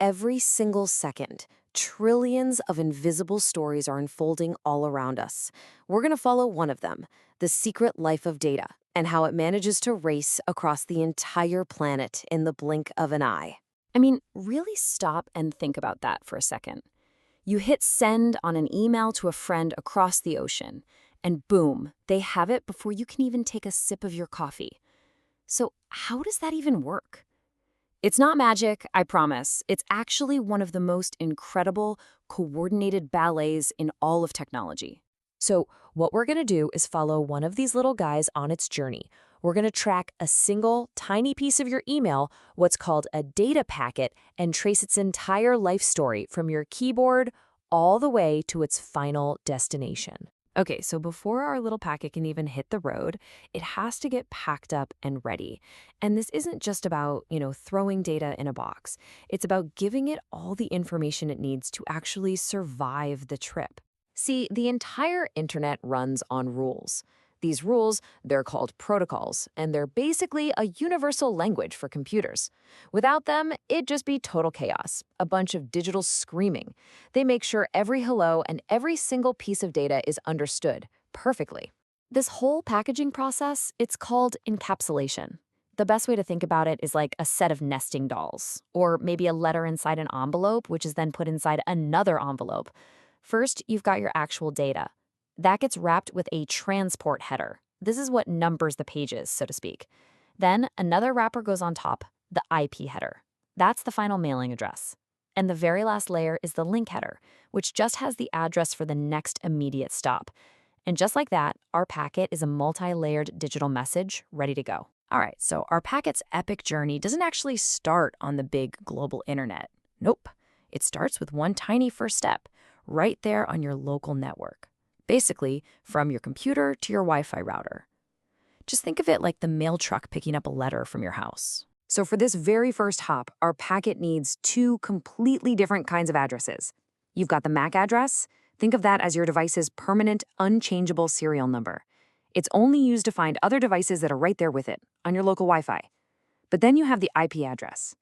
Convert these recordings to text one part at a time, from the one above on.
Every single second, trillions of invisible stories are unfolding all around us. We're going to follow one of them, the secret life of data, and how it manages to race across the entire planet in the blink of an eye. I mean, really stop and think about that for a second. You hit send on an email to a friend across the ocean, and boom, they have it before you can even take a sip of your coffee. So, how does that even work? It's not magic, I promise. It's actually one of the most incredible, coordinated ballets in all of technology. So, what we're going to do is follow one of these little guys on its journey. We're going to track a single, tiny piece of your email, what's called a data packet, and trace its entire life story from your keyboard all the way to its final destination. Okay, so before our little packet can even hit the road, it has to get packed up and ready. And this isn't just about, throwing data in a box. It's about giving it all the information it needs to actually survive the trip. See, the entire internet runs on rules. These rules, they're called protocols, and they're basically a universal language for computers. Without them, it'd just be total chaos, a bunch of digital screaming. They make sure every hello and every single piece of data is understood perfectly. This whole packaging process, it's called encapsulation. The best way to think about it is like a set of nesting dolls, or maybe a letter inside an envelope, which is then put inside another envelope. First, you've got your actual data. That gets wrapped with a transport header. This is what numbers the pages, so to speak. Then another wrapper goes on top, the IP header. That's the final mailing address. And the very last layer is the link header, which just has the address for the next immediate stop. And just like that, our packet is a multi-layered digital message ready to go. All right, so our packet's epic journey doesn't actually start on the big global internet. Nope. It starts with one tiny first step, right there on your local network. Basically, from your computer to your Wi-Fi router. Just think of it like the mail truck picking up a letter from your house. So for this very first hop, our packet needs two completely different kinds of addresses. You've got the MAC address. Think of that as your device's permanent, unchangeable serial number. It's only used to find other devices that are right there with it, on your local Wi-Fi. But then you have the IP address.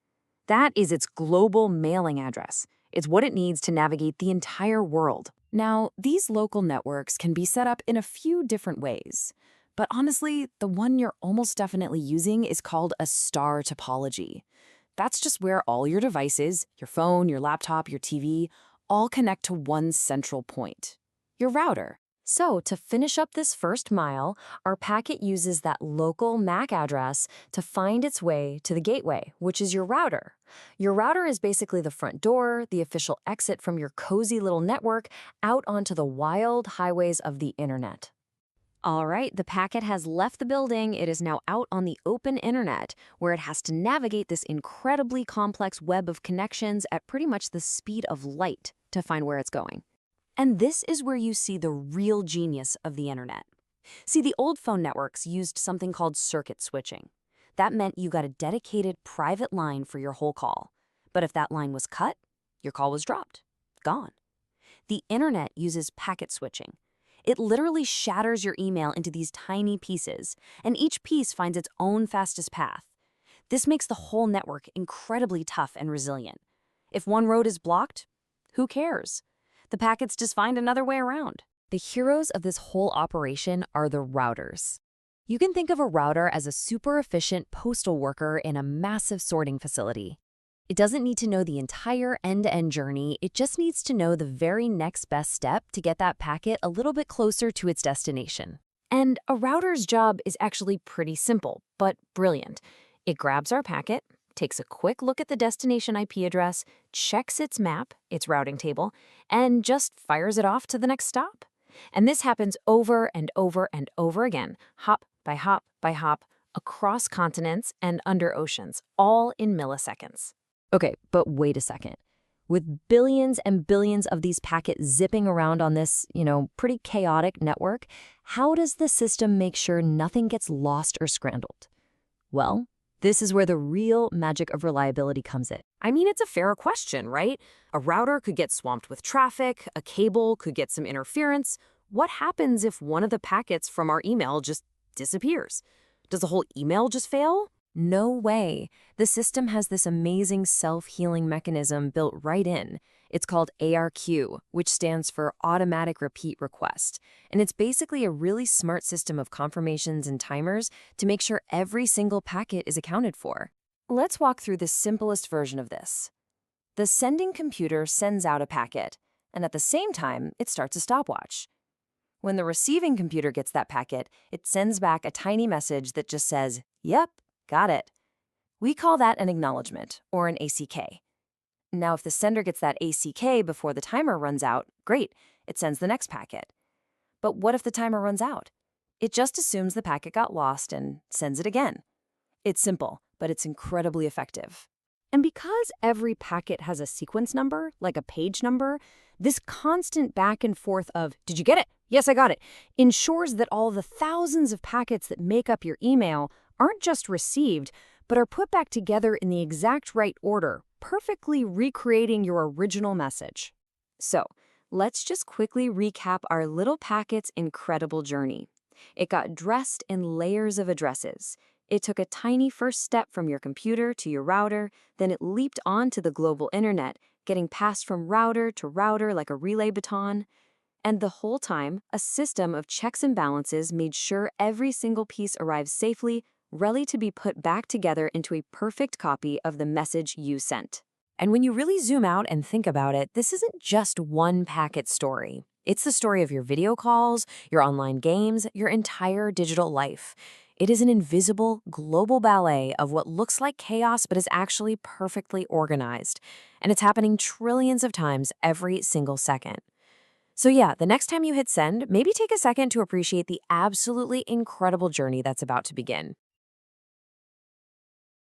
That is its global mailing address. It's what it needs to navigate the entire world. Now, these local networks can be set up in a few different ways. But honestly, the one you're almost definitely using is called a star topology. That's just where all your devices, your phone, your laptop, your TV, all connect to one central point, your router. So to finish up this first mile, our packet uses that local MAC address to find its way to the gateway, which is your router. Your router is basically the front door, the official exit from your cozy little network out onto the wild highways of the internet. All right, the packet has left the building. It is now out on the open internet, where it has to navigate this incredibly complex web of connections at pretty much the speed of light to find where it's going. And this is where you see the real genius of the internet. See, the old phone networks used something called circuit switching. That meant you got a dedicated private line for your whole call. But if that line was cut, your call was dropped, gone. The internet uses packet switching. It literally shatters your email into these tiny pieces, and each piece finds its own fastest path. This makes the whole network incredibly tough and resilient. If one road is blocked, who cares? The packets just find another way around. The heroes of this whole operation are the routers. You can think of a router as a super efficient postal worker in a massive sorting facility. It doesn't need to know the entire end-to-end journey, it just needs to know the very next best step to get that packet a little bit closer to its destination. And a router's job is actually pretty simple, but brilliant. It grabs our packet, takes a quick look at the destination IP address, checks its map, its routing table, and just fires it off to the next stop. And this happens over and over and over again, hop by hop by hop, across continents and under oceans, all in milliseconds. Okay, but wait a second. With billions and billions of these packets zipping around on this, pretty chaotic network, how does the system make sure nothing gets lost or scrambled? Well, this is where the real magic of reliability comes in. I mean, it's a fair question, right? A router could get swamped with traffic, a cable could get some interference. What happens if one of the packets from our email just disappears? Does the whole email just fail? No way. The system has this amazing self-healing mechanism built right in. It's called ARQ, which stands for Automatic Repeat Request. And it's basically a really smart system of confirmations and timers to make sure every single packet is accounted for. Let's walk through the simplest version of this. The sending computer sends out a packet, and at the same time, it starts a stopwatch. When the receiving computer gets that packet, it sends back a tiny message that just says, "Yep, got it." We call that an acknowledgement, or an ACK. Now, if the sender gets that ACK before the timer runs out, great, it sends the next packet. But what if the timer runs out? It just assumes the packet got lost and sends it again. It's simple, but it's incredibly effective. And because every packet has a sequence number, like a page number, this constant back and forth of, "Did you get it? Yes, I got it," ensures that all the thousands of packets that make up your email aren't just received, but are put back together in the exact right order, perfectly recreating your original message. So, let's just quickly recap our little packet's incredible journey. It got dressed in layers of addresses. It took a tiny first step from your computer to your router, then it leaped onto the global internet, getting passed from router to router like a relay baton. And the whole time, a system of checks and balances made sure every single piece arrived safely, ready to be put back together into a perfect copy of the message you sent. And when you really zoom out and think about it, this isn't just one packet story. It's the story of your video calls, your online games, your entire digital life. It is an invisible, global ballet of what looks like chaos but is actually perfectly organized. And it's happening trillions of times every single second. So yeah, the next time you hit send, maybe take a second to appreciate the absolutely incredible journey that's about to begin.